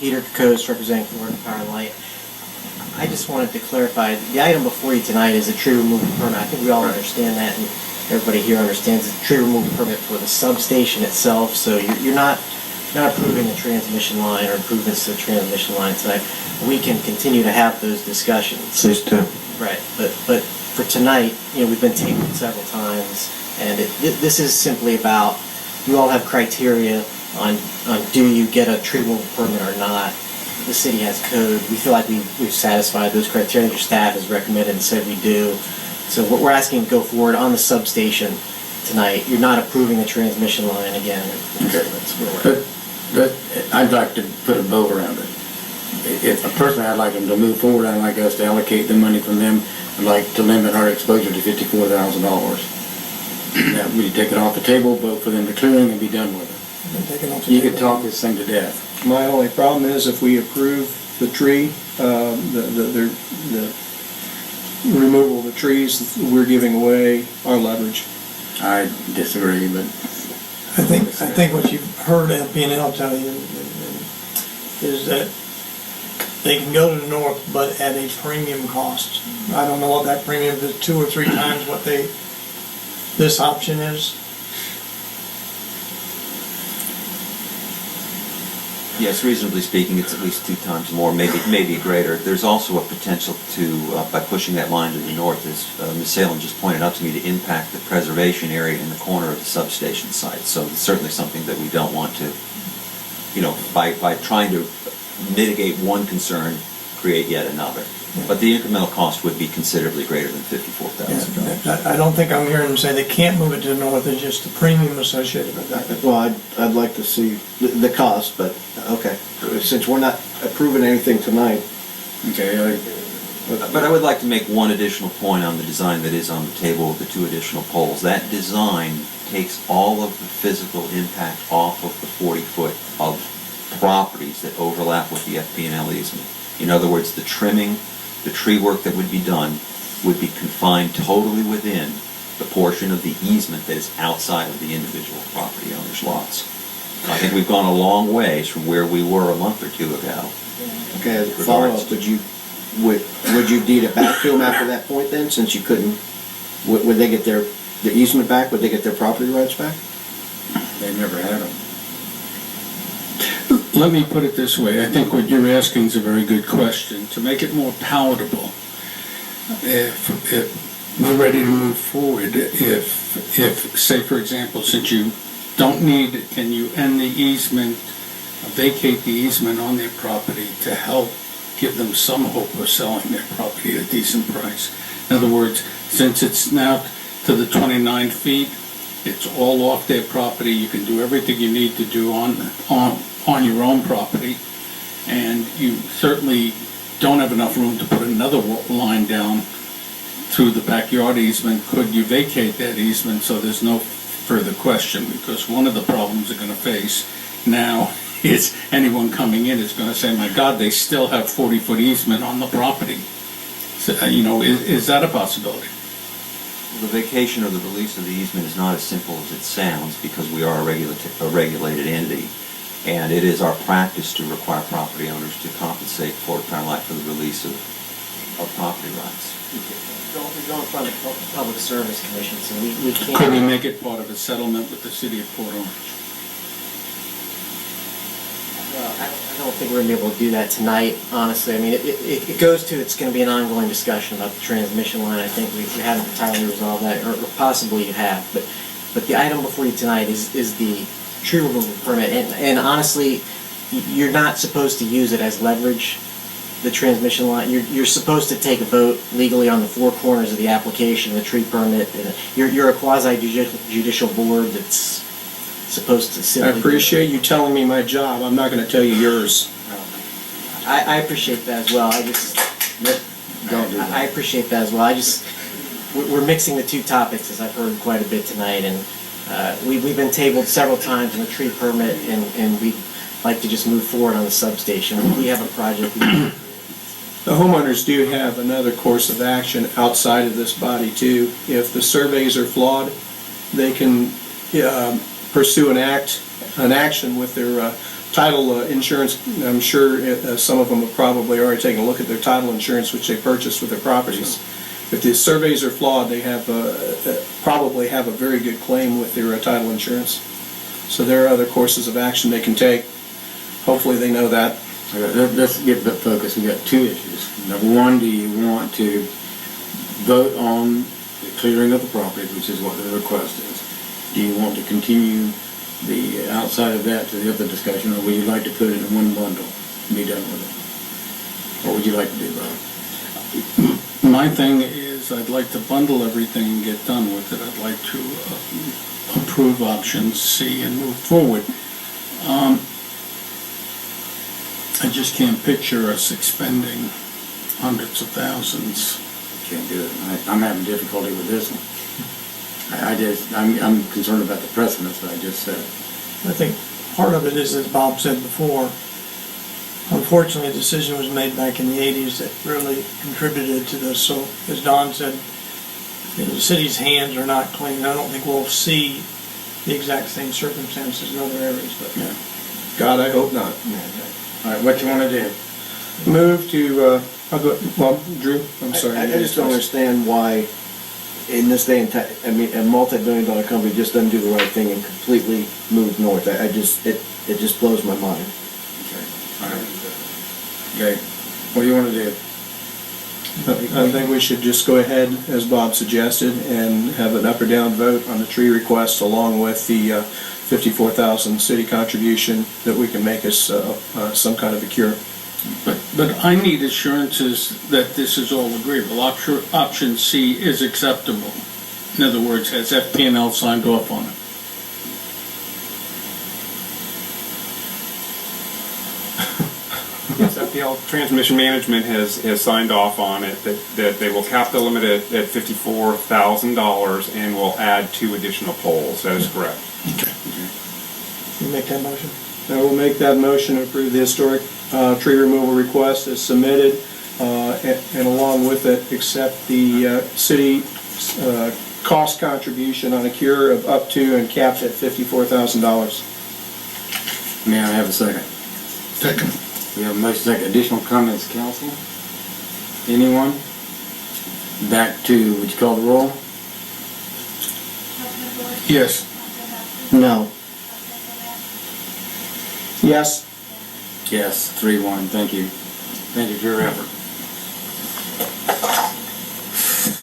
Peter Coast, representing Florida Power and Light. I just wanted to clarify, the item before you tonight is a tree removal permit. I think we all understand that, and everybody here understands it's a tree removal permit for the substation itself, so you're not approving the transmission line or improvements to the transmission line tonight. We can continue to have those discussions. Please do. Right, but for tonight, we've been tabled several times, and this is simply about, you all have criteria on do you get a tree removal permit or not. The city has code. We feel like we've satisfied those criteria. Your staff has recommended and said we do. So what we're asking to go forward on the substation tonight, you're not approving the transmission line again. Okay. That's where we're at. But I'd like to put a bow around it. If personally, I'd like them to move forward. I'd like us to allocate the money from them. I'd like to limit our exposure to $54,000. That we take it off the table, vote for them to clearing, and be done with it. You could talk this thing to death. My only problem is if we approve the tree, the removal of the trees, we're giving away our leverage. I disagree, but I think what you've heard FPL tell you is that they can go to the north, but at a premium cost. I don't know what that premium is, 2 or 3 times what this option is. Yes, reasonably speaking, it's at least 2 times more, maybe greater. There's also a potential to, by pushing that line to the north, as Ms. Salem just pointed out to me, to impact the preservation area in the corner of the substation site. So it's certainly something that we don't want to, by trying to mitigate one concern, create yet another. Yeah. But the incremental cost would be considerably greater than $54,000. Yeah, I don't think I'm hearing them say they can't move it to the north, it's just the premium associated with that. Well, I'd like to see the cost, but okay. Since we're not approving anything tonight. okay. But I would like to make one additional point on the design that is on the table with the 2 additional poles. That design takes all of the physical impact off of the 40-foot of properties that overlap with the FP&L easement. In other words, the trimming, the tree work that would be done would be confined totally within the portion of the easement that is outside of the individual property owner's lots. I think we've gone a long ways from where we were a month or 2 ago. Okay, as a follow-up, would you deed it back to them after that point then, since you couldn't, would they get the easement back? Would they get their property rights back? They never had them. Let me put it this way. I think what you're asking is a very good question. To make it more palatable, if we're ready to move forward, if say for example, since you don't need it, can you end the easement, vacate the easement on their property to help give them some hope of selling their property at a decent price? In other words, since it's now to the 29 feet, it's all off their property. You can do everything you need to do on your own property, and you certainly don't have enough room to put another line down through the backyard easement. Could you vacate that easement so there's no further question? Because one of the problems they're going to face now is anyone coming in is going to say, my God, they still have 40-foot easement on the property. So, is that a possibility? The vacation or the release of the easement is not as simple as it sounds, because we are a regulated entity, and it is our practice to require property owners to compensate Florida Power and Light for the release of property rights. We go in front of the Public Service Commission, so we can't. Could we make it part of a settlement with the city of Port Orange? Well, I don't think we're going to be able to do that tonight, honestly. I mean, it goes to, it's going to be an ongoing discussion about the transmission line. I think we haven't entirely resolved that, or possibly you have. But the item before you tonight is the tree removal permit. And honestly, you're not supposed to use it as leverage, the transmission line. You're supposed to take a vote legally on the 4 corners of the application, the tree permit. You're a quasi-judicial board that's supposed to simply... I appreciate you telling me my job. I'm not going to tell you yours. I appreciate that as well. I appreciate that as well. We're mixing the 2 topics, as I've heard quite a bit tonight, and we've been tabled several times on the tree permit, and we'd like to just move forward on the substation. We have a project. The homeowners do have another course of action outside of this body too. If the surveys are flawed, they can pursue an action with their title insurance, I'm sure some of them have probably already taken a look at their title insurance, which they purchased with their properties. If the surveys are flawed, they have, probably have a very good claim with their title insurance. So there are other courses of action they can take. Hopefully they know that. Let's get a bit focused. We've got two issues. Number one, do you want to vote on the clearing of the property, which is what the request is? Do you want to continue the outside of that to the other discussion, or would you like to put it in one bundle and be done with it? What would you like to do, Bob? My thing is, I'd like to bundle everything and get done with it. I'd like to approve option C and move forward. I just can't picture us expending hundreds of thousands. Can't do it. I'm having difficulty with this one. I'm concerned about the precedents that I just said. I think part of it is, as Bob said before, unfortunately, a decision was made back in the 80s that really contributed to this. So, as Don said, the city's hands are not clean. I don't think we'll see the exact same circumstances in other areas. But Yeah. God, I hope not. All right, what you want to do? Move to, well, Drew, I'm sorry. I just don't understand why, in this day and time, I mean, a multi-billion-dollar company just doesn't do the right thing and completely move north. It just blows my mind. All right. Okay, what do you want to do? I think we should just go ahead, as Bob suggested, and have an up or down vote on the tree request along with the 54,000 city contribution that we can make us some kind of a cure. But I need assurances that this is all agreeable. Option C is acceptable. In other words, has FPL signed off on it? Yes, FPL Transmission Management has signed off on it, that they will cap the limit at $54,000 and will add 2 additional poles. That is correct. you make that motion. I will make that motion to approve the historic tree removal request as submitted, and along with it, accept the city cost contribution on a cure of up to and capped at $54,000. May I have a second? Second. We have a motion second. Additional comments, council? Anyone? Back to, would you call the roll? Yes. No. Yes? Yes, 3-1. Thank you. Thank you for your effort.